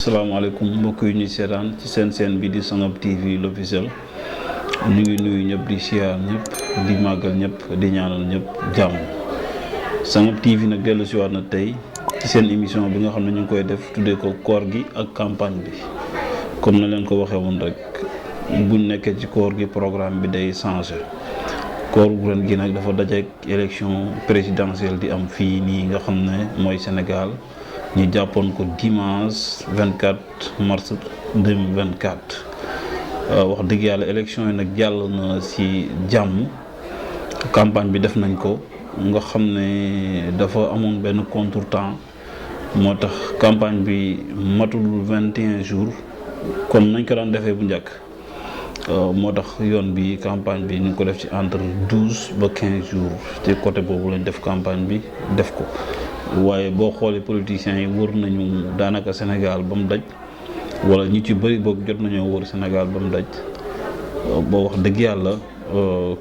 asalaamaaleykum mbokk yi ñuy seetaan ci seen bi di Sangam TV l'officiel ñu ngi nuyu ñëpp di siyaar ñëpp di màggal ñëpp di ñaanal ñëpp jàmm. Sangam TV nag dellu si waat na tey ci seen émission bi nga xam ne ñu ngi koy def tuddee ko koor gi ak campagne bi comme na leen ko waxee woon rek buñ nekkee ci koor gi programme bi day changé. koor gu ren gi nag dafa dajeek élection présidentielle di am fii nii nga xam ne mooy Sénégal. ñu jàppoon ko dimanche 24 mars 2024 wax dëgg yàlla élection yi nag jàll na ci jàmm. campagne bi def nañ ko nga xam ne dafa amoon benn contretemps moo tax campagne bi matul 21 jours comme nañ ko daan defee bu njëkk moo tax yoon bi campagne bi ñu ngi ko def ci entre 12 ba 15 jours ci côté boobu lañ def campagne bi def ko. waaye boo xoolee politiciens yi wër nañu daanaka Sénégal ba mu daj wala ñi ci bëri boog jot nañoo wër Sénégal ba mu daj boo wax dëgg yàlla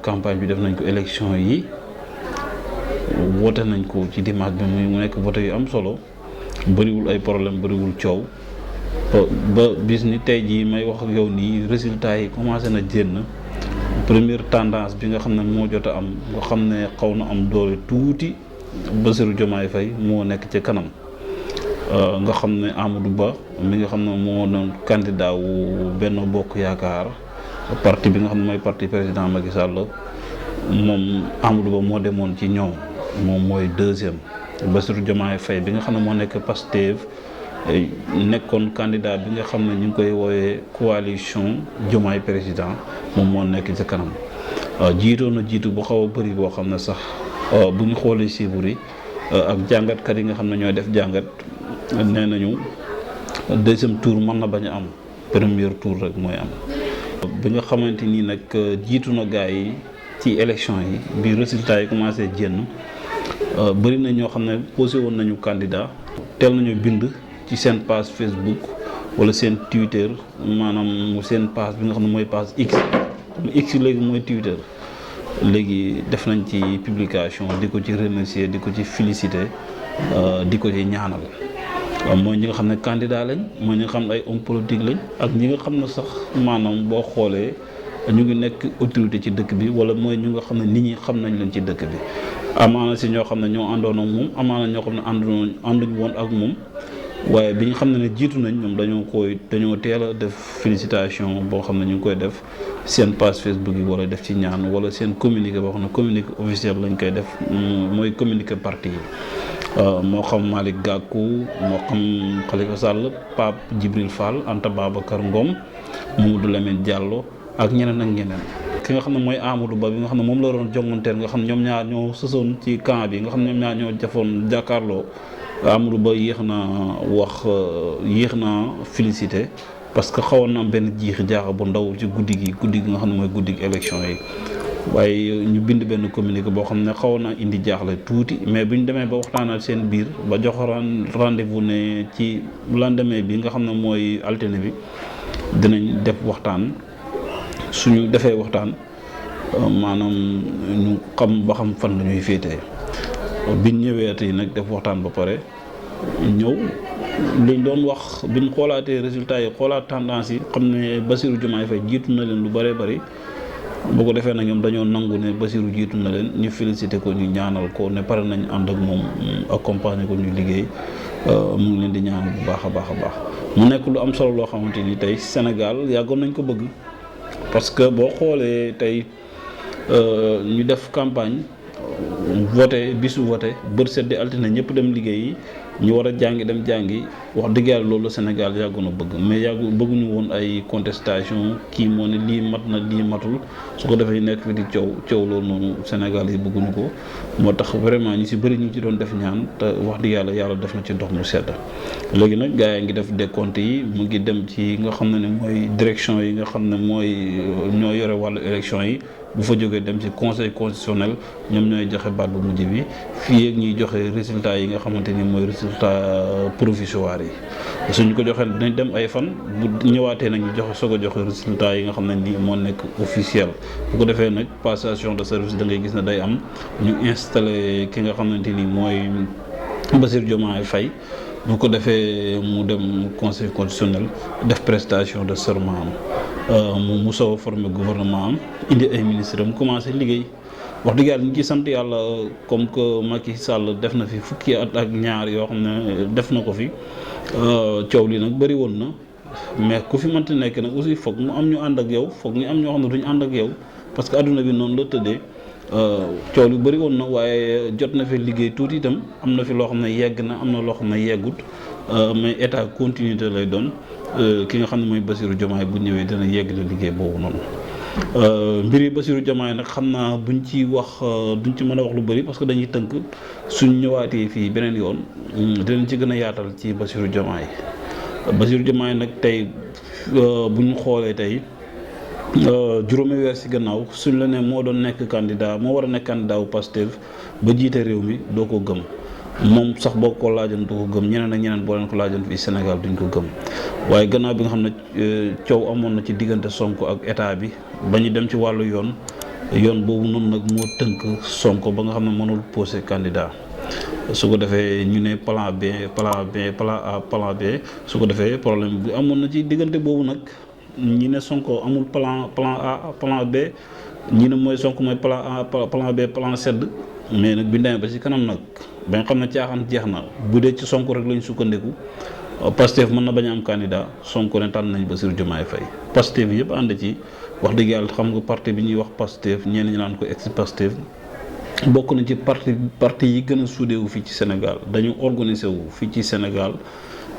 campagne bi def nañ ko élection yi wote nañ ko ci dimanche bi mu nekk vote yu am solo bëriwul ay problème bëriwul coow ba bis ni tey jii may wax ak yow nii résultat yi commencé na génn première tendance bi nga xam ne moo jot a am nga xam ne xaw na am doole tuuti. Bassirou Diomaye Faye moo nekk ci kanam nga xam ne Amadou Ba mi nga xam ne moo doon candidat wu Benno Bokk Yaakaar parti bi nga xam ne mooy parti président Macky Sall moom Amadou Ba moo demoon ci ñoom moom mooy deuxième. Bassirou Diomaye Faye bi nga xam ne moo nekk Pastef nekkoon candidat bi nga xam ne ñu ngi koy woowee coalition Diomaye président moom moo nekk ci kanam jiitoon na jiitu bu xaw a bëri boo xam ne sax. bu ñu xoolee chiffres yi ak jàngatkat yi nga xam ne ñooy def jàngat nee nañu deuxième tour mën na bañ a am premier tour rek mooy am. bi nga xamante ni nag jiitu na gars yi ci élection yi bi résultat yi commencé génn bëri na ñoo xam ne posé woon nañu candidat teel nañu bind ci seen page Facebook wala seen Twitter maanaam seen page bi nga xam ne mooy page X léegi mooy Twitter. léegi def nañ ci publication di ko ci remercier di ko ci féliciter di ko ci ñaanal mooy ñi nga xam ne candidat lañ mooy ñi nga xam ne ay homme politique lañ ak ñi nga xam ne sax maanaam boo xoolee ñu ngi nekk autorité ci dëkk bi wala mooy ñu nga xam ne nit ñi xam nañ leen ci dëkk bi. amaana si ñoo xam ne ñoo àndoon ak moom amaana ñoo xam ne ànduñ woon ak moom waaye bi ñu xam ne jiitu nañ ñoom dañoo teel a def félicitation boo xam ne ñu ngi koy def. seen page Facebook yi wala def ci ñaan wala seen communiqué boo xam ne communiqué officiel lañ koy def mooy communiqué parti yi moo xam Malick Gakou moo xam Khalifa Sall Pape Djibril Fall Anta Babacar Ngom Mamadou Lamine Diallo ak ñeneen ak ñeneen. ki nga xam ne mooy Amadou Ba bi nga xam ne moom la doon jonganteel nga xam ne ñoom ñaar ñoo sësoon ci camp bi nga xam ne ñoom ñaar ñoo jafoon jàkkaarloo Amadou Ba yéex na félicité. parce que xawoon na am benn jiixi jaaxa bu ndaw ci guddi gi nga xam ne mooy guddi gi élection yi waaye ñu bind benn communiqué boo xam ne xawoon naa indi jaaxle tuuti mais bu ñu demee ba waxtaanal seen biir ba jox rendez-vous ne ci lendemain bi nga xam ne mooy altine bi dinañ def waxtaan suñu defee waxtaan maanaam ñu xam ba xam fan la ñuy féetee biñ ñëwee tey nag def waxtaan ba pare ñëw. liñ doon wax biñ xoolaatee résultats yi xoolaat tendance yi xam ne Bassirou Diomaye Faye jiitu na leen lu bëree bëri boo ko defee nag ñoom dañoo nangu ne Bassirou jiitu na leen ñu félicité ko ñu ñaanal ko ne pare nañ ànd ak moom accompagner ko ñu liggéey mu ngi leen di ñaanal bu baax a baax mu nekk lu am solo loo xamante ni tey Sénégal yàggoon nañ ko bëgg parce que boo xoolee tey ñu def campagne voté bisu voté bët seddi altine ñëpp dem liggéeyi ñu war a jàngi dem jàngi wax dëgg yàlla loolu Sénégal yàggu na bëgg mais bëgguñu woon ay contestation kii moo ne lii mat na lii matul su ko defee nekk fi di coow loolu noonu Sénégal yi bëgguñu ko moo tax vraiment ñi si bëri ñu ci doon def ñaan te wax dëgg yàlla def na ci ndox mu sedd léegi nag gars yi ngi def décompte yi mu ngi dem ci nga xam ne mooy direction yi nga xam ne mooy ñoo yore wàllu élection yi bu fa jógee dem ci conseil constitutionnel ñoom ñooy joxe baat bu mujj bi fii ak ñuy joxe résultat yi nga xamante ni mooy résultat provisoire yi suñu ko joxee dinañ dem ay fan bu ñëwaatee nag ñu soog a joxe résultat yi nga xam ne nii moo nekk officiel bu ko defee nag passation de service da ngay gis ne day am ñu installé ki nga xamante ni mooy Bassirou Diomaye Faye bu ko defee mu dem conseil constitutionnel def prestation de serment am mu soog a formé gouvernement am indi ay ministres am commencé liggéey wax dëgg yàlla ñu ngi sant yàlla comme que Macky Sall def na fi fukki at ak ñaar yoo xam ne def na ko fi coow li nag bëri woon na mais ku fi mënti nekk nag aussi foog mu am ñu ànd ak yow foog ñu am ñoo xam ne duñu ànd ak yow parce que adduna bi noonu la tëddee coow li bëri woon na waaye jot na fi liggéey tuuti itam am na fi loo xam ne yegg na am na loo xam ne yeggut mais état continuité lay doon ki nga xam ne mooy Bassirou Diomaye bu ñëwee dina yegg la liggéey boobu noonu. mbiri Bassirou Diomaye nag xam naa buñ ci wax duñ ci mën a wax lu bëri parce que dañuy tënk suñ ñëwaatee fii beneen yoon dinañ ci gën a yaatal ci Bassirou Diomaye nag tey bu ñu xoolee tey juróomi weer ci gannaaw suñ la ne moo doon nekk candidat moo war a nekk candidat wu Pastef ba jiite réew mi doo ko gëm moom sax boo ko laajoon doo ko gëm ñeneen ak ñeneen boo leen ko laajoon fii Sénégal duñ ko gëm waaye gannaaw bi nga xam ne coow amoon na ci diggante Sonko ak état bi ba ñu dem ci wàllu yoon boobu noonu nag moo tënk Sonko ba nga xam ne mënul posé candidat su ko defee ñu ne plan A plan B su ko defee problème bi amoon na ci diggante boobu nag ñi ne Sonko amul plan A plan B ñi ne mooy Sonko mooy plan A plan B plan C mais nag bi ñu demee ba ci kanam nag ba nga xam ne caaxaan jeex na bu dee ci Sonko rek lañ sukkandiku Pastef mën na bañ a am candidat Sonko ne tànn nañ Bassirou Diomaye Faye Pastef yëpp ànd ci wax dëgg yàlla xam nga parti bi ñuy wax Pastef ñenn ñi naan ko ex Pastef bokk na ci parti yi gën a soudé wu fii ci Sénégal dañu organisé wu fii ci Sénégal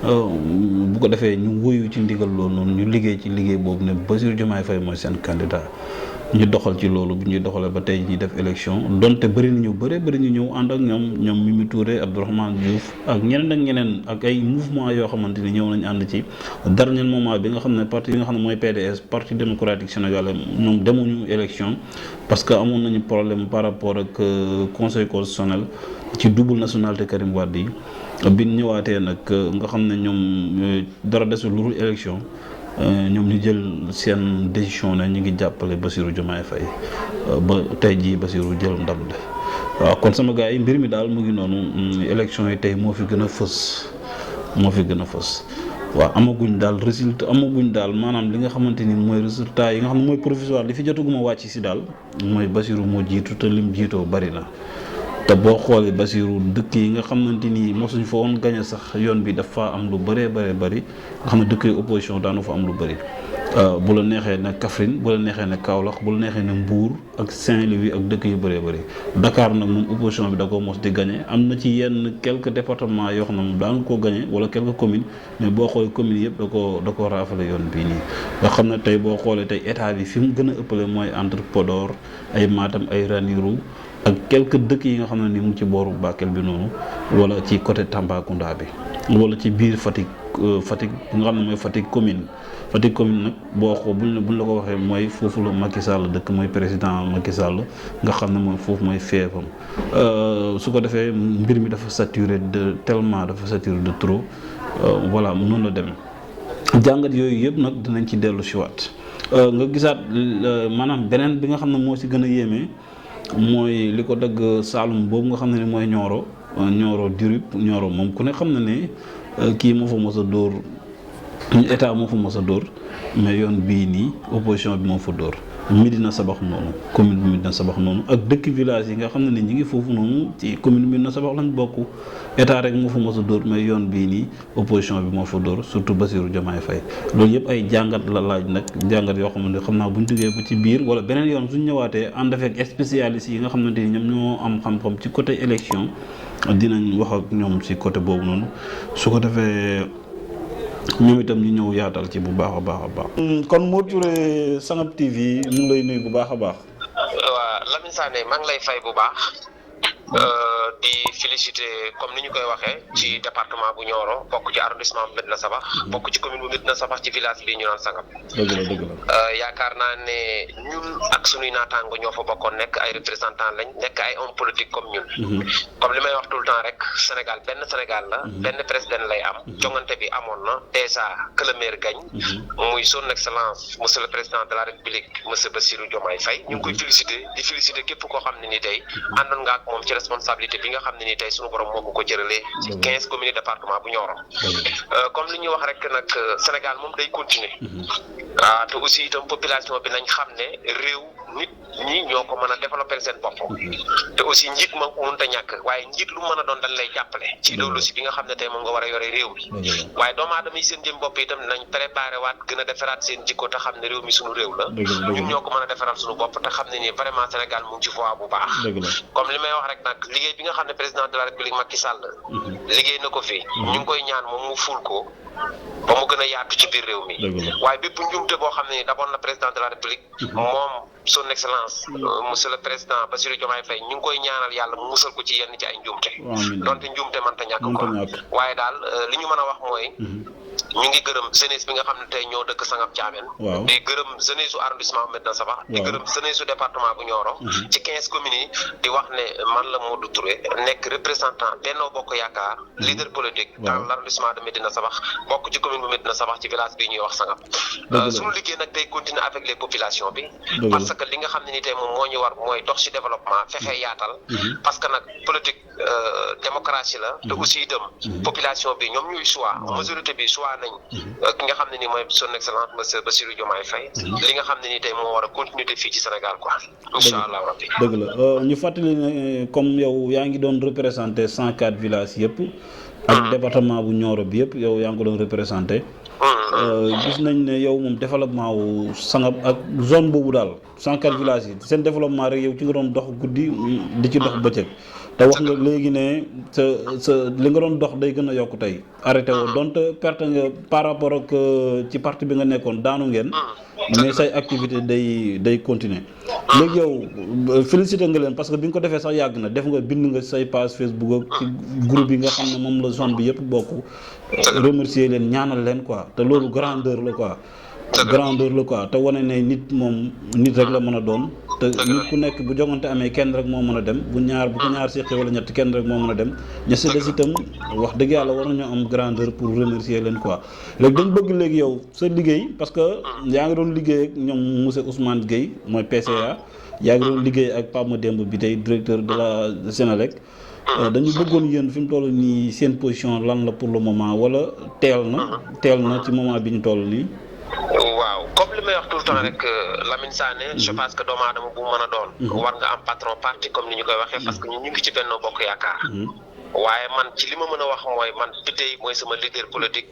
bu ko defee ñu wóyu ci ndigal loolu noonu ñu liggéey ci liggéey boobu ne Bassirou Diomaye Faye mooy seen candidat ñu doxal ci loolu bu ñuy doxalee ba tey ñuy def élection donte bëri ñu ñëw ànd ak ñoom Mimi Touré Abdourahmane Diouf ak ñeneen ak ay mouvement yoo xamante ni ñëw nañ ànd ci dernier moment bi nga xam ne parti bi nga xam ne mooy PDS parti démocratique sénégalais ñoom demuñu élection parce que amoon nañu problème par rapport ak conseil constitutionnel ci double nationalité Karim Wade yi bi ñu ñëwaatee nag nga xam ne ñoom dara desul lu dul élection ñoom ñu jël seen décision ne ñu ngi jàppale Bassirou Diomaye Faye ba tey jii Bassirou jël ndam de waaw kon sama gars yi mbir mi daal mu ngi noonu élection yi tey moo fi gën a fës waaw amaguñ daal maanaam li nga xamante ni mooy résultat yi nga xam ne mooy provisoire li fi jotaguma wàcc si daal mooy Bassirou moo jiitu te lim jiitoo bari na te boo xoolee Bassirou dëkk yi nga xamante ni mosuñ fa woon gañe sax yoon bi dafa am lu bëree bëri nga xam ne dëkk yi opposition daanu fa am lu bëri bu la neexee ne Kaffrine bu la neexee ne Kaolack bu la neexee ne Mbour ak Saint-Louis ak dëkk yu bëree bëri Dakar nag moom opposition bi da ko mos di gañe am na ci yenn quelques départements yoo xam ne moom daan ko gañe wala quelques communes mais boo xoolee communes yëpp da ko raafale yoon bii nii nga xam ne tey boo xoolee tey état bi fi mu gën a ëppale mooy entre Podor ay Matam ay Ranérou ak quelques dëkk yi nga xam ne ni mu ngi ci booru Bakel bi noonu wala ci côté Tambacounda bi wala ci biir Fatick nga xam ne mooy Fatick commune nag boo xoo buñ la ko waxee mooy foofu la Macky Sall dëkk mooy président Macky Sall nga xam ne mooy foofu mooy feefam su ko defee mbir mi dafa saturé dafa saturé de trop voilà noonu la demee jàngat yooyu yëpp nag dinañ ci dellu si waat nga gisaat maanaam beneen bi nga xam ne moo si gën a yéeme mooy li ko dagg Saloum boobu nga xam ne ni mooy Nioro Dirib Nioro moom ku ne xam na ne kii moo fa mos a dóor état moo fa mos a dóor mais yoon bii nii opposition bi moo fa dóor Médina Sabax noonu commune bi Médina Sabax noonu ak dëkk village yi nga xam ne ñi ngi foofu noonu ci commune bi Médina Sabax lañ bokk état rek moo fa mos a dóor mais yoon bii nii opposition bi moo fa dóor surtout Bassirou Diomaye Faye loolu yëpp ay jàngat la laaj nag jàngat yoo xam ne xam naa buñ duggee ba ci biir wala beneen yoon suñ ñëwaatee ànd ak spécialistes yi nga xamante ni ñoom ñoo am xam-xam ci côté élection dinañ wax ak ñoom ci côté boobu noonu su ko defee ñoom itam ñu ñëw yaatal ci bu baax a baax. kon Mor Touré Sangap TV mu ngi lay nuyu bu baax a baax. waaw Lamine Sané maa ngi lay fay bu baax di félicité comme ni ñu koy waxee ci département bu Nioro bokk ci arrondissement bu Médina Sabax bokk ci commune bu Médina Sabax ci village bii ñu naan Sangap. dëgg la. yaakaar naa ne ñun ak sunuy naataango ñoo fa bokkoon nekk ay représentant lañ nekk ay homme politique comme ñun. comme li may wax tout le temps rek Sénégal benn Sénégal la. benn président lay am. jongante bi amoon na déjà que le maire gagne. muy son excellence monsieur le président de la république monsieur Bassirou Diomaye Faye ñu ngi koy félicité di félicité képp koo xam ne ni tey àndoon nga ak moom ci responsabilité bi nga xam ne ni tey suñu borom moo ko cëralee ci 15 communes département bu Nioro comme li ñuy wax rek nag Sénégal moom day continuer te aussi itam population bi nañ xam ne réew nit ñi ñoo ko mën a développer seen bopp te aussi njiit moom mënut a ñàkk waaye njiit lu mën a doon dañ lay jàppale ci idéologie bi nga xam ne tey moom nga war a yore réew mi waaye doomu aadama yi seen jëm bopp itam nañ préparé waat gën a defaraat seen jikko te xam ne réew mi suñu réew la ñun ñoo ko mën a defaral suñu bopp te xam ne nii vraiment Sénégal mu ngi ci voie bu baax comme li may wax rek nag liggéey bi nga xam ne président de la République Macky Sall liggéey na ko fi ñu ngi koy ñaan moom mu ful ko ba mu gën a yaatu ci biir réew mi waaye bépp njuumte boo xam ne ni daboon na président de la République moom son excellence monsieur le président Bassirou Diomaye Faye ñu ngi koy ñaanal yàlla mu musal ko ci yenn ci ay njuumte donte njuumte mënta ñàkk ko waaye daal li ñu mën a wax mooy ñu ngi gërëm jeunesse bi nga xam ne tey ñoo dëkk Sangam Thiamène di gërëm jeunesse su arrondissement Médina Sabakh di gërëm jeunesse su département bu Nioro ci 15 communes yi di wax ne man la Modou Touré nekk représentant Benno Bokk Yaakaar leader politique dans l'arrondissement de Médina Sabakh bokk ci commune bu Médina Sabakh ci village bi ñuy wax Sangam suñu liggéey nag day continuer avec les populations bi parce que li nga xam ne ni tey moom moo ñu war mooy dox ci développement fexe yaatal parce que nag politique démocratie la te aussi itam population bi ñoom ñuy choix majorité bi choix nañ ki nga xam ne ni mooy son excellence monsieur Bassirou Diomaye Faye li nga xam ne ni tey moo war a continuer fii ci Sénégal quoi incha allah rabbi dëgg la ñu fàttali ne comme yow yaa ngi doon représenté 104 villages yëpp ak département bu Nioro bi yëpp yow yaa ngi ko doon représenté gis nañ ne yow moom développement wu Sangam ak zone boobu daal 104 villages yi seen développement rek yow ci nga doon dox guddi di ci dox bëccëg te wax nga léegi ne sa li nga doon dox day gën a yokk tey arrêté woo donte perte nga par rapport ak ci parti bi nga nekkoon daanu ngeen mais say activité day continuer léegi yow félicité nga leen parce que bi nga ko defee sax yàgg na def nga bind nga say page Facebook ak ci groupe yi nga xam ne moom la zone bi yëpp bokk remercier leen ñaanal leen quoi te loolu grandeur la quoi te wane ne nit moom nit rek la mën a doon te nit ku nekk bu jongante amee kenn rek moo mën a dem bu ko ñaar seqee wala ñett kenn rek moo mën a dem ña si des itam wax dëgg yàlla war nañoo am grandeur pour remercier leen quoi léegi dañ bëgg léegi yow sa liggéey parce que yaa ngi doon liggéey ak ñoom monsieur Ousmane Gueye mooy PCA yaa ngi doon liggéey ak Pape Mademba bi tey directeur de la Sénélec dañu bëggoon yéen fi mu toll nii seen position lan la pour le moment wala teel na ci moment bi ñu toll nii. waaw comme li may wax tout le temps rek Lamine Sané je pense que doomu aadama bu mën a doon war nga am patron parti comme ni ñu koy waxee parce que ñu ngi ci Benno Bokk Yaakaar waaye man ci li ma mën a wax mooy man bi tey mooy sama leader politique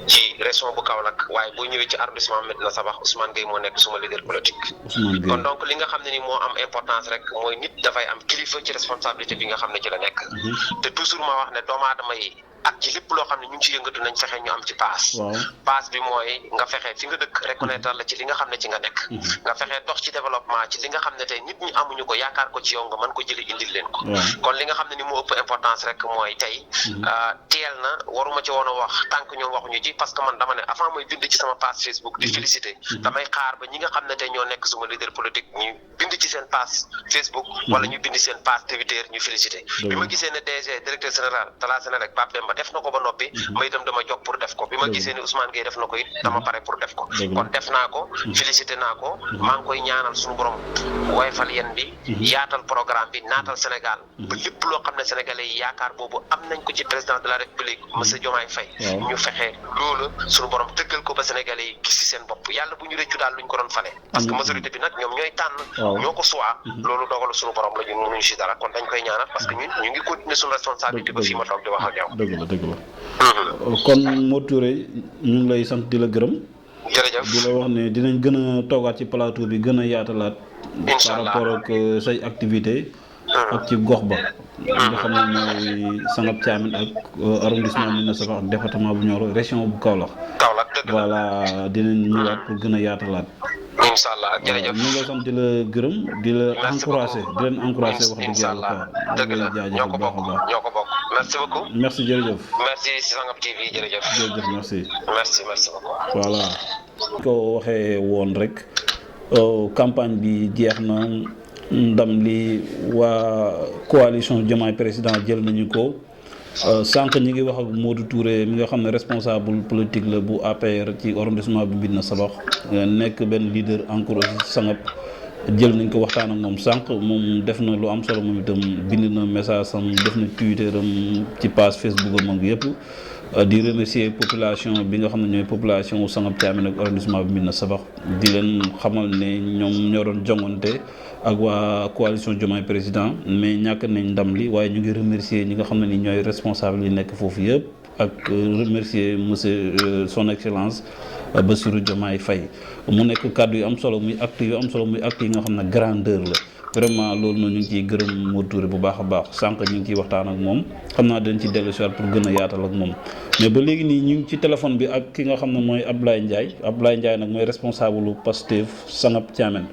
ci région bu Kaolack waaye boo ñëwee ci arrondissement Médina Sabakh Ousmane Gueye moo nekk suma leader politique kon donc li nga xam ne ni moo am importance rek mooy nit dafay am kilifa ci responsabilité bi nga xam ne ci la nekk te toujours ma wax ne doomu aadama yi ak ci lépp loo xam ne ñu ngi ci yëngatu nañ fexe ñu am ci paas bi mooy nga fexe fi nga dëkk reconnaître la ci li nga xam ne ci nga nekk nga fexe dox ci développement ci li nga xam ne tey nit ñi amuñu ko yaakaar ko ci yow nga mën ko jëli indil leen ko kon li nga xam ne ni moo ëpp importance rek mooy tey teel na waruma ci woon a wax tant que ñoom waxuñu ci parce que man dama ne avant mooy bind ci sama page Facebook di féliciter damay xaar ba ñi nga xam ne tey ñoo nekk suma leader politique ñu bind ci seen page Facebook wala ñu bind seen page Twitter ñu féliciter bi ma gisee ne DG directeur général de la Sénélec Pape Demba def na ko ba noppi ma itam dama jóg pour def ko bi ma gisee ni Ousmane Gueye def na ko it dama pare pour def ko kon def naa ko félicité naa ko maa ngi koy ñaanal suñu borom woyfal yen bi yaatal programme bi naatal Sénégal ba lépp loo xam ne sénégalais yi yaakaar boobu am nañ ko ci président de la République monsieur Diomaye Faye ñu fexe loolu suñu borom tëggal ko ba sénégalais yi gis ci seen bopp yàlla bu ñu rëccu daal luñ ko doon fale parce que majorité bi nag ñoom ñooy tànn ñoo ko choix loolu dogalu suñu borom la ñu mënuñu si dara kon dañ koy ñaanal parce que ñun ñu ngi continuer suñu responsabilité ba fii ma toog di wax ak yow dëgg la kon Modou Touré ñu ngi lay sant di la gërëm jërëjëf di la wax ne dinañ gën a toogaat ci plateau bi gën a yaatalaat par rapport ak say activité ak ci gox ba nga xam ne mooy Sangam Thiamène ak arrondissement Médina Sabakh ak département bu Nioro région bu Kaolack dëgg voilà dinañ ñëwaat pour gën a yaatalaat incha allah jërëjëf ñu ngi lay sant di la gërëm di la encouragé di leen encouragé wax dëgg yàlla quoi dëgg la ñoo ko bokk merci beaucoup merci jërëjëf merci si Sangam TV jërëjëf merci beaucoup voilà ko waxee woon rek campagne bi jeex na ndam li waa coalition Diomaye président jël nañu ko sànq ñi ngi wax ak Modou Touré mi nga xam ne responsable politique la bu APR ci arrondissement bi Médina Sabakh nekk benn leader encore aussi Sangam jël nañ ko waxtaan ak moom sànq moom def na lu am solo moom itam bind na message am def na Twitter am ci page Facebook am ak yëpp di remercier population bi nga xam ne ñooy population wu Sangab Thiamène ak arrondissement bi Médina Sabakh di leen xamal ne ñoom ñoo doon jongante ak waa coalition Diomaye président mais ñàkk nañ ndam li waaye ñu ngi remercier ñi nga xam ne ni ñooy responsable yi nekk foofu yëpp ak remercier monsieur son excellence Bassirou Diomaye Faye mu nekk kàddu yu am solo muy acte yu am solo muy acte yi nga xam ne grandeur la vraiment loolu noonu ñu ngi ciy gërëm Modou Touré bu baax a baax sànq ñu ngi ciy waxtaan ak moom xam naa dañ ci dellu si waat pour gën a yaatal ak moom mais ba léegi nii ñu ngi ci téléphone bi ak ki nga xam ne mooy Abdoulaye Ndiaye nag mooy responsable lu Pastef Sangab Thiamène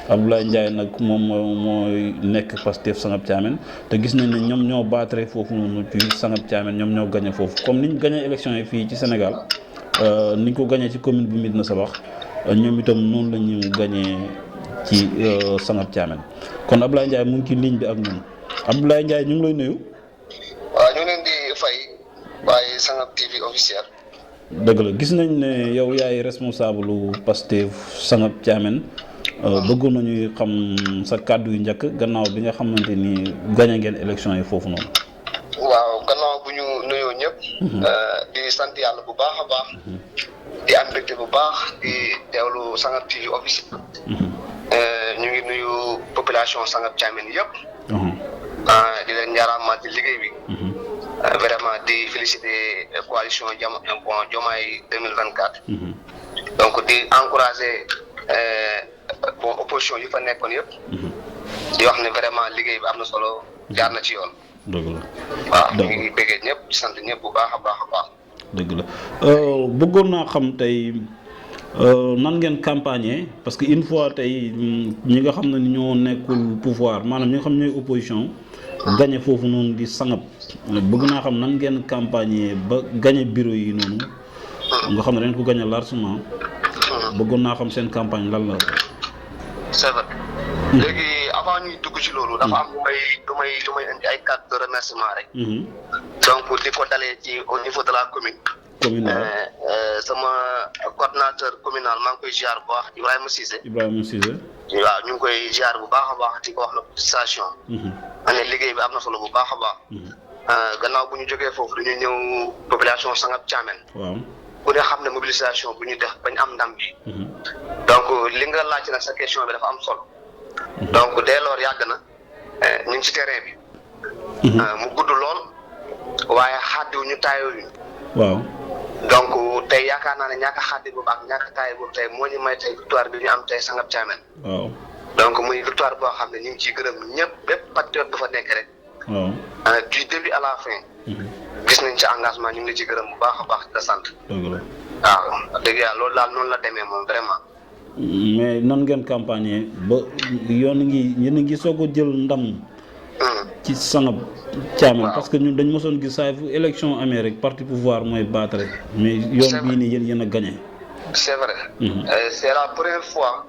Abdoulaye Ndiaye nag moom mooy nekk Pastef Sangab Thiamène te gis nañ ne ñoom ñoo battre foofu noonu ci Sangab Thiamène ñoom ñoo gagné foofu comme ni ñu gagné élection yi fii ci Sénégal ni ñu ko gagné ci commune bu Médina Sabakh ñoom itam noonu la ñu gagné ci Sangab Thiamène kon Abdoulaye Ndiaye mu ngi ci ligne bi ak ñun Abdoulaye Ndiaye ñu ngi lay nuyu. waaw ñu ngi leen di fay waaye Sangab TV officiel. dëgg la gis nañ ne yow yaay responsable lu Pastef Sangab Thiamène bëggoon nañuy xam sa kàddu yu njëkk gannaaw bi nga xamante ni gagné ngeen élection yi foofu noonu. waaw gannaaw bu ñu nuyoo ñëpp. di sant yàlla bu baax a baax. di am mbégte bu baax di teewlu Sangab TV officiel. ñu ngi nuyu population Sangab Thiamène yëpp. di leen njaaraamaat ci liggéey bi. vraiment di féliciter coalition Diomaye 2024. donc di encourager opposition yi fa nekkoon yëpp. di wax ne vraiment liggéey bi am na solo jaar na ci yoon. dëgg la waaw ñu ngi bëggee ñëpp di sant ñëpp bu baax a baax a baax. dëgg la bëggoon naa xam tey nan ngeen campagne parce que une fois tey ñi nga xam ne ñoo nekkul pouvoir maanaam ñi nga xam ne ñooy opposition gagné foofu noonu di Sangab bëgg naa xam nan ngeen campagne ba gagné bureau yi noonu nga xam ne dañ ko gagné largement bëggoon naa xam seen campagne lan la. c'est vrai léegi avant ñuy dugg ci loolu. dafa am lu may indi ay carte de remerciement rek. donc di ko dalee ci au niveau de la commune. sama coordonnateur communal maa ngi koy ziar bu baax Ibrahima Cissé. waaw ñu ngi koy ziar bu baax a baax di ko wax la station. ne liggéey bi am na solo bu baax a baax. gannaaw bu ñu jógee foofu dañuy ñëw population Sangab Thiamène. waaw ku ne xam ne mobilisation bu ñu def bañ am ndam bi. donc li nga laaj nag sa question bi dafa am solo. donc dès lors yàgg na ñu ngi ci terrain bi. mu gudd lool waaye xàddiwuñu taayuñu. waaw donc tey yaakaar naa ne ñàkk a xàddi boobu ak ñàkk a taay boobu tey moo ñu may tey victoire bi ñu am tey Sangab Thiamène. waaw donc muy victoire boo xam ne ñu ngi ciy gërëm ñëpp bépp patriote bu fa nekk rek. waaw du début à la fin. gis nañ ci engagement ñu ngi la ci gërëm bu baax a baax di sant. dëgg la waaw dëgg yàlla loolu daal noonu la demee moom vraiment. mais nan ngeen campagne ba yéen a ngi soog a jël ndam. ci Sangab Thiamène parce que ñun dañ mosoon gis saa fu élection amee rek parti pouvoir mooy battre rek mais yoon bii nii yéen a gagné. c'est vrai. c'est la première fois.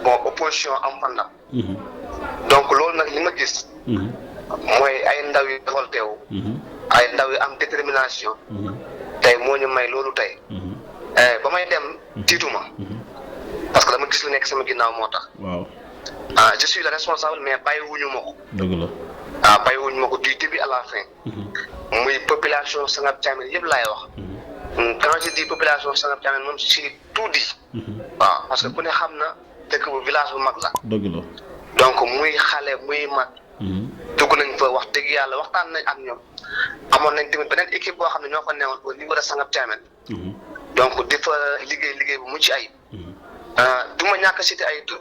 bon opposition am fa ndam. donc loolu nag li ma gis. mooy ay ndaw yu révolté wu. ay ndaw yu am détermination. tey moo ñu may loolu tey. ba may dem tiituma. parce que dama gis lu nekk sama ginnaaw moo tax. waaw je suis le responsable mais bàyyiwuñu ma ko. dëgg la bàyyiwuñu ma ko du début à la fin. muy population Sangab Thiamène yëpp laay wax. quand je dis population Sangab Thiamène moom si tout dit. waaw parce que ku ne xam na dëkk bu village bu mag la. dëgg la donc muy xale muy mag. dugg nañ fa wax dëgg yàlla waxtaan nañ ak ñoom amoon nañ tamit beneen équipe boo xam ne ñoo fa newoon au niveau de Sangab Thiamène. donc di fa liggéey bu mucc ayib. du ma ñàkk a cité ay tur.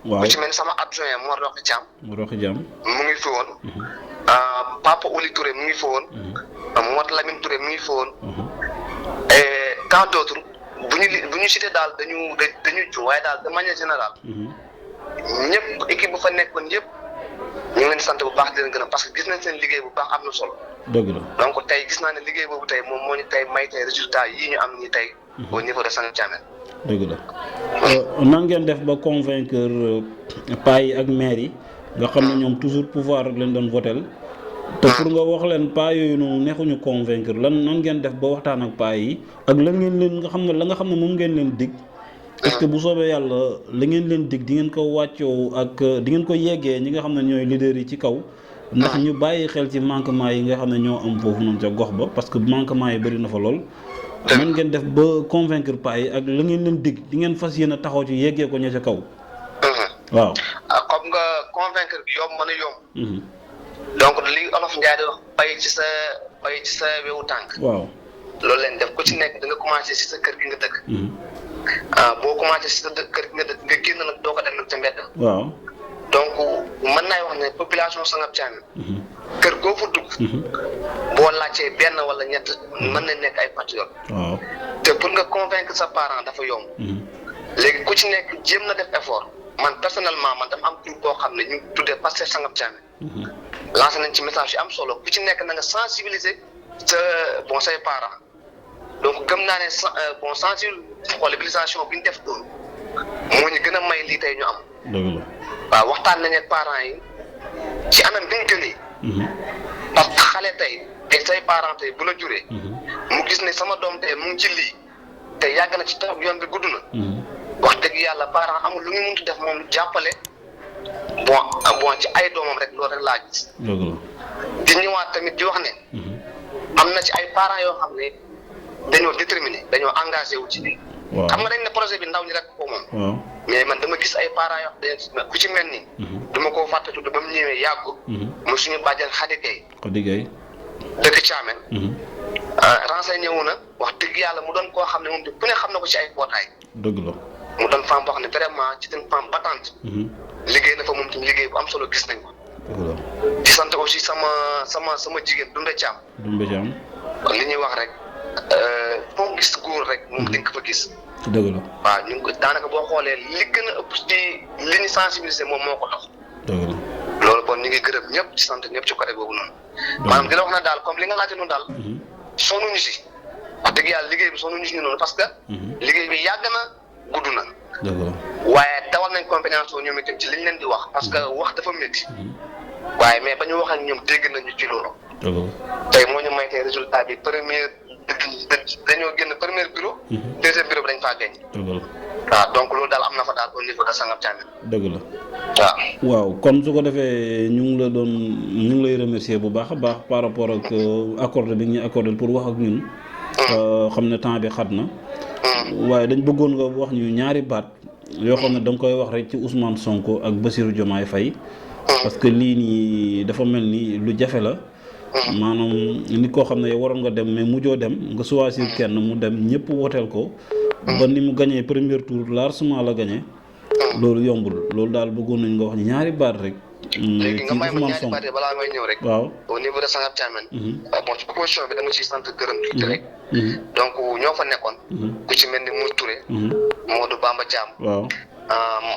waaw bu ci mel ni sama adjoint Mor Roxi Thiam. mu ngi fi woon. Papa Oli Touré mu ngi fi woon. Mot Lamine Touré mu ngi fi woon. et tant d'autres bu ñu cité daal dañu ju waaye daal de manière générale. ñëpp équipe bu fa nekkoon yëpp ñu ngi leen sant bu baax di leen gën a parce que gis nañ seen liggéey bu baax am na solo. dëgg la donc tey gis naa ne liggéey boobu tey moom moo ñu tey may tey résultat yii ñu am ni tey au niveau de Sangab Thiamène. dëgg la nan ngeen def ba convaincre paa yi ak maire yi nga xam ne ñoom toujours pouvoir rek leen doon votel te pour nga wax leen paa yooyu noonu neexuñu convaincre nan ngeen def ba waxtaan ak paa yi ak lan ngeen leen nga xam ne moom ngeen leen dig est-ce que bu soobee yàlla li ngeen leen dig di ngeen ko wàccoo ak di ngeen ko yeggee ñi nga xam ne ñooy leader yi ci kaw. ndax ñu bàyyi xel ci manquement yi nga xam ne ñoo am foofu noonu ca gox ba parce que manquement yi bëri na fa lool. mën ngeen def ba convaincre pas yi ak la ngeen leen dig di ngeen fas yéene taxaw ci yeggee ko ña ca kaw. waaw. comme nga convaincre bi yomb mën a yomb. donc li olof Ndiaye di wax bay ci sa wewu tànk. waaw. loolu leen def ku ci nekk da nga commencé si sa kër gi nga dëkk. boo commencé si sa kër gi nga dëkk nga génn nag doo ko dem nag ca mbedd. waaw. donc mën naay wax ne population Sangap Thiamène. kër goo fa dugg. boo laajtee benn wala ñett mën na nekk ay patriote. waaw. te pour nga convaincre sa parent dafa yomb. léegi ku ci nekk jéem na def effort. man personnellement man dafa am groupe boo xam ne ñu tuddee Pastef Sangap Thiamène. lancé nañ ci message yu am solo ku ci nekk na nga sensibiliser say parents. donc gëm naa ne sensibilisation bi ñu def doon moo ñu gën a may lii tey ñu am. dëgg la. waaw waxtaan nañ ak parents yi ci anam bi ñu gënee. parce que xale tey say parents tey bu la juree. mu gis ne sama doom tey mu ngi ci lii te yàgg na ci taw yoon bi gudd na. wax dëgg yàlla parents amul lu ñu mënti def moom jàppale bon ci ay doomam rek loolu rek laa gis. dëgg la. di ñëwaat tamit di wax ne. am na ci ay parents yoo xam ne dañoo déterminé dañoo engagé wu ci lii. waaw xam nga dañ ne projet bi ndaw ñi rek ko moom. waaw. mais man dama gis ay parents yoo xam ne ku ci mel ni. duma koo fàtte tudd ba mu ñëwee yàggul. mu suñu bàjjen Khady Gueye. dëkk Thiamène. renseigné wu na wax dëgg yàlla mu doon koo xam ne moom ku ne xam na ko ci ay mbootaay. dëgg la. mu doon femme boo xam ne vraiment ci une femme battante. liggéey na fa moom tamit liggéey bu am solo gis nañ ko. dëgg la. di sant aussi sama jigéen Dumbe Thiam. kon li ñuy wax rek foo gis góor rek moom di nga ko fa gis. dëgg la. waaw ñu ngi ko daanaka boo xoolee li gën a ëpp ci li ñu sensibiliser moom moo ko dox. dëgg la. loolu kon ñu ngi gërëm ñëpp ci sant ñëpp ci côté boobu noonu. maanaam di la wax na daal comme li nga laajte noonu daal. sonnuñu si. wax dëgg yàlla liggéey bi sonnuñu si noonu parce que. liggéey bi yàgg na gudd na. dëgg la. waaye dawal nañ compétence ñoom itam ci liñ leen di wax parce que wax dafa métti. waaye mais ba ñu wax ak ñoom dégg nañu ci loolu. dëgg la. tey moo ñu may tey résultat bi dañoo génn premier bureau. deuxième bureau bi dañ faa gañ. dëgg la. waaw donc loolu daal am na fa daal au niveau de Sangap Thiamène. dëgg la. waaw. kon su ko defee ñu ngi lay remercier bu baax a baax par rapport ak accordé bi ñu accordé pour wax ak ñun. xam ne temps bi xat na. waaye dañ bëggoon nga wax ñu ñaari baat yoo xam ne da nga koy wax rek ci Ousmane Sonko ak Bassirou Diomaye Faye. parce que lii nii dafa mel ni lu jafe la. maanaam nit koo xam ne yow waroon nga dem mais mujjoo dem nga choisir kenn mu dem ñëpp woteel ko. ba ni mu gagné premier tour largement la gagné. loolu yombul loolu daal bëggoon nañ nga wax ñaari baat rek. léegi nga may ma ñaari baat yi balaa may ñëw rek. waaw au niveau de Sangap Thiamène. bon ci opposition bi dama ciy sant gërëm tuuti rek. donc ñoo fa nekkoon. ku ci mel ni Mour Touré. Modou Bamba Thiam. waaw.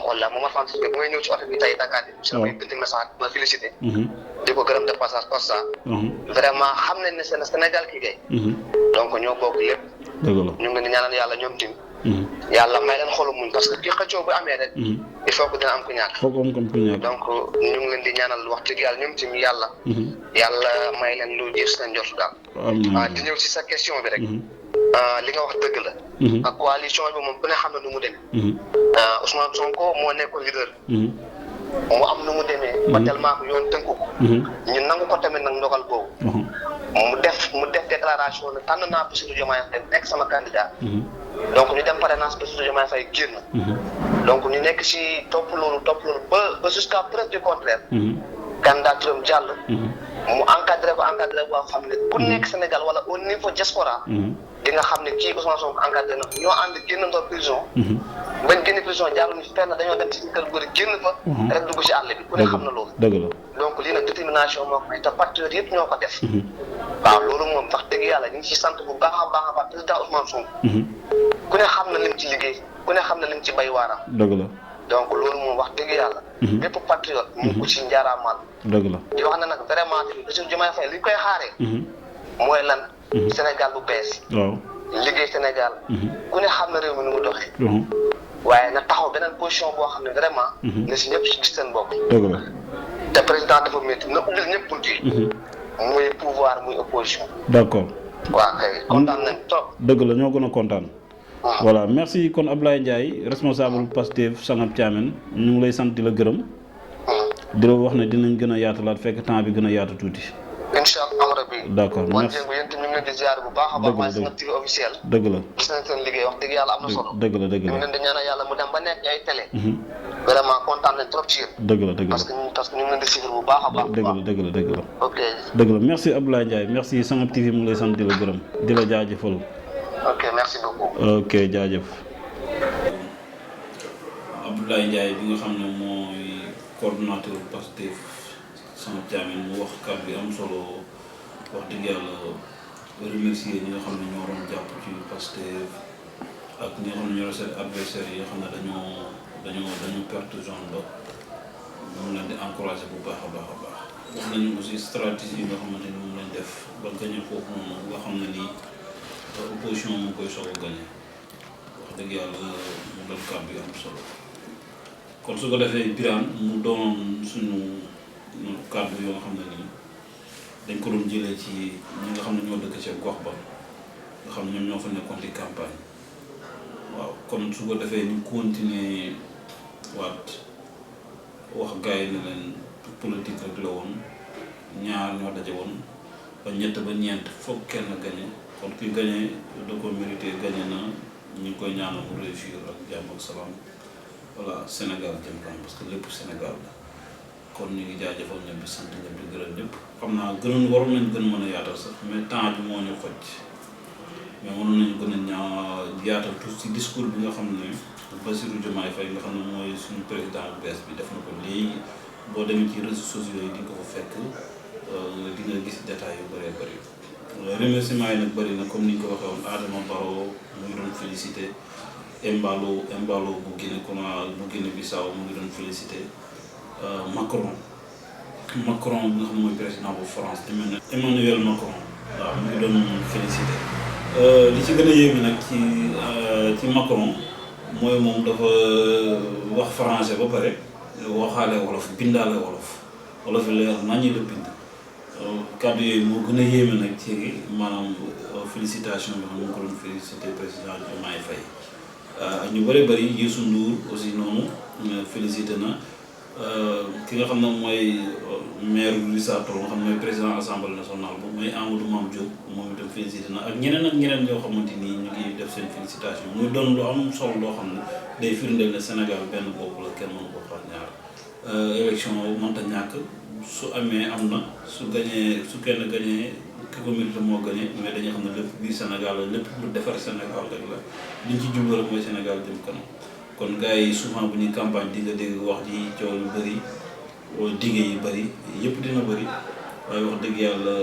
wala Momar Fane Touré bu may ñëw ci oto bi tey Dakar bi. waaw may bind message ma félicité. di ko gërëm de passage par ça. vraiment xam nañ ne Sénégal kii kay. donc ñoo bokk lépp. dëgg la ñu ngi leen di ñaanal yàlla ñoom tim yàlla may leen xolu muñ parce que ki xëccoo bu amee rek. il faut que dina am ku ñàkk. foog am ku ñàkk. donc ñu ngi leen di ñaanal wax dëgg yàlla ñoom tim yàlla. yàlla may leen lu jiir seen njortu daal. di ñëw ci sa question bi rek. li nga wax dëgg la. ak coalition bi moom ku ne xam na nu mu demee. Ousmane Sonko moo nekkoon leader. mu am nu mu demee. ba tellement que yoon tënku ko. ñu nangu ko tamit nag ndogal boobu. mu def déclaration ne tànn naa Bassirou Diomaye Faye nekk sama candidat. donc ñu dem parrainage Bassirou Diomaye Faye génn. donc ñu nekk ci topp loolu ba jusqu'à preuve du contraire. candidature am jàll. mu encadré boo xam ne ku nekk Sénégal wala au niveau diaspora. di nga xam ne kii Ousmane Sonko encadré na ñoo ànd génnandoo prison. bañ génn prison jaaruñu fenn dañoo dem ci kër góor génn fa. rek dugg ci àll bi ku ne xam na loolu. dëgg la donc lii nag détermination moo ko may te patriote yëpp ñoo ko def. waaw loolu moom wax dëgg yàlla ñu ngi ciy sant bu baax a baax président Ousmane Sonko. ku ne xam na lim ci liggéey ku ne xam na lim ci bay waaram. dëgg la donc loolu moom wax dëgg yàlla. bépp patriote mu ngi ko ci njaaraamaal. dëgg la di wax ne nag vraiment tamit Bassirou Diomaye Faye li ñu koy xaaree. mooy lan. Sénégal bu bees. waaw liggéey Sénégal. ku ne xam na réew mi nu mu doxee. waaye na taxaw beneen position boo xam ne vraiment. na si ñëpp si gis seen bopp. dëgg la te président dafa métti na ubbil ñëpp bunt yi. muy pouvoir muy opposition. d'accord. waaw kay kontaan nañ trop. dëgg la ñoo gën a kontaan. voilà merci kon Ablaye Ndiaye responsable Pastef Sangap Thiamène ñu ngi lay sant di la gërëm. di la wax ne dinañ gën a yaatalaat fekk temps bi gën a yaatu tuuti. incha allah rabbi. d'accord merci wante yéen tamit ñu ngi leen di ziar bu baax a baax. waaye Sangap TV officiel. dëgg la gis nañ seen liggéey wax dëgg yàlla am na solo. dëgg la ñu ngi leen di ñaanal yàlla mu dem ba nekk ay télé. vraiment kontaan nañ trop ci yéen. dëgg la parce que ñu ngi leen di suivre bu baax a baax. dëgg la. ok. dëgg la merci Abdoulaye Ndiaye merci Sangap TV mu ngi lay sant di la gërëm di la jaajëfal. ok merci beaucoup. ok jaajëf. Abdoulaye Ndiaye bi nga xam ne mooy coordonnateur Pastef Sangap Thiamène mu wax kàddu yi am solo wax dëgg yàlla remercier ñi nga xam ne ñoo doon jàpp ci Pastef ak ñi nga xam ne ñoo seen adversaire yi nga xam ne dañoo perte zone ba moom leen di encourager bu baax a baax a baax. wax nañu aussi stratégie yi nga xamante ni moom lañ def ba gagné foofu noonu nga xam ne nii opposition mu koy soog a gagné wax dëgg yàlla mu doon kàddu yu am solo kon su ko defee Birane mu doonoon suñu kàddu yoo nga xam ne nii dañ ko doon jëlee ci ñi nga xam ne ñoo dëkk ci gox ba nga xam ne ñoom ñoo fa nekkoon di campagne waaw kon su ko defee ñu continuer waat wax gars yi ne leen politique rek la woon ñaar ñoo daje woon ba ñett ba ñeent foog kenn gagné kon ki gagné da ko mérité gagné na ñu ngi koy ñaanal mu réussir ak jàmm ak salaam voilà Sénégal jëm kanam parce que lépp Sénégal la kon ñu ngi jaajëfal ñëpp di sant ñëpp di gërëm ñëpp xam naa waroon nañ gën mën a yaatal sax mais temps bi moo ñu xoj mais mënoon nañu gën a yaatal tout ci discours bi nga xam ne Bassirou Diomaye Faye nga xam ne mooy suñu président bu bees bi def na ko léegi boo demee ci réseaux sociaux yi di nga ko fa fekk di nga gis détails yu bëree bëri remerciement yi nag bëri na comme ni ñu ko waxee woon Adama Barrow mu ngi doon félicité Embalo bu Guinée Bissau mu ngi doon félicité Macron bi nga xam ne mooy président bu France Emmanuel Macron waaw mu ngi doon félicité li ci gën a yéeme nag ci Macron mooy moom dafa wax français ba pare waxaale wolof bindaale wolof leer nañu la bind kàddu yooyu moo gën a yéeme nag ci maanaam félicitation bi xam ne mu ko doon félicité président Diomaye Faye ak ñu bëri bëri Youssou Ndour aussi noonu félicité na ki nga xam ne mooy maire Rissato nga xam ne mooy président assemblée nationale bu mooy Amadou Mame Diop moom itam félicité na ak ñeneen ñoo xamante ni ñu ngi def seen félicitation muy doon lu am solo loo xam ne day firndeel ne Sénégal benn bopp la kenn mënu ko xaar ñaar élection mënta ñàkk su amee am na su kenn gañee ki ko mérite moo gagné mais dañuy xam ne lépp biir Sénégal la lépp lu defar Sénégal rek la liñ ci jublu rek mooy Sénégal jëm kanam kon gars yi souvent bu ñuy campagne di nga dégg wax ji coow lu bëri wala dige yi bëri yëpp dina bëri waaye wax dëgg yàlla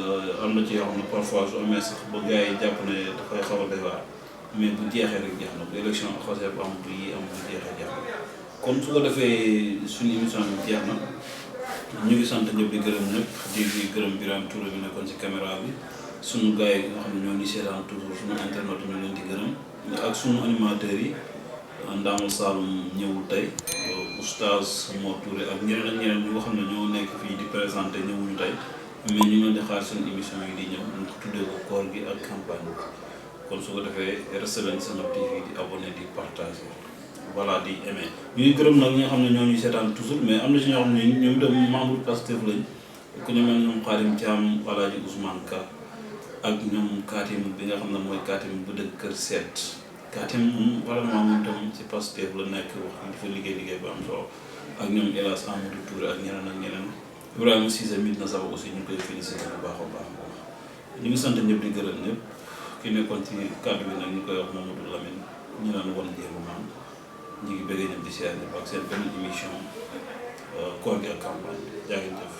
am na ci yoo xam ne parfois su amee sax ba gars yi jàpp ne dafay xaw a doy waar mais bu jeexee rek jeex na bu élection xasee bu am bu jeexee jeex na kon su ko defee suñu émission bi jeex na ñu ngi sant ñëpp di gërëm ñëpp di gërëm Birame Touré bi nekkoon ci caméra bi suñu gars yi nga xam ne ñoo ngi seetaan toujours suñu internet ñu leen di gërëm ak suñu animateurs yi Ndaamal Saloum ñëwul tey oustaz Mor Touré ak ñeneen ñi nga xam ne ñoo nekk fii di présenté ñëwuñu tey mais ñu ngi leen di xaar seen émission yi di ñëw ñu ko tuddee ko koor gi ak campagne kon su ko defee resté leen Sangap TV di abonné di partager voilà di aimé ñuy gërëm nag ñi nga xam ne ñoo ñuy seetaan toujours mais am na si ñoo xam ne ñoom itam membre Pastef lañ ku ñu mel ñoom Xaadim Thiam Alaaji Ousmane Ka ak ñoom Katim bi nga xam ne mooy Katim bu dëkk Kër Seet Katim moom vraiment moom tam ci Pastef la nekk wax dafa liggéey bu am solo ak ñoom El Hadj Amadou Touré ak ñeneen Ibrahima Cissé mit na saba aussi ñu koy félicité bu baax a baax ñu ngi sant ñëpp di gërëm ñëpp ki nekkoon ci kàddu bi nag ñu koy wax Mamadou Lamine ñu naan wan jéemu maam ñu ngi bëggee ñëpp di siyaare ñëpp ak seen benn émission koor gi ak campagne jaa ngeen jëf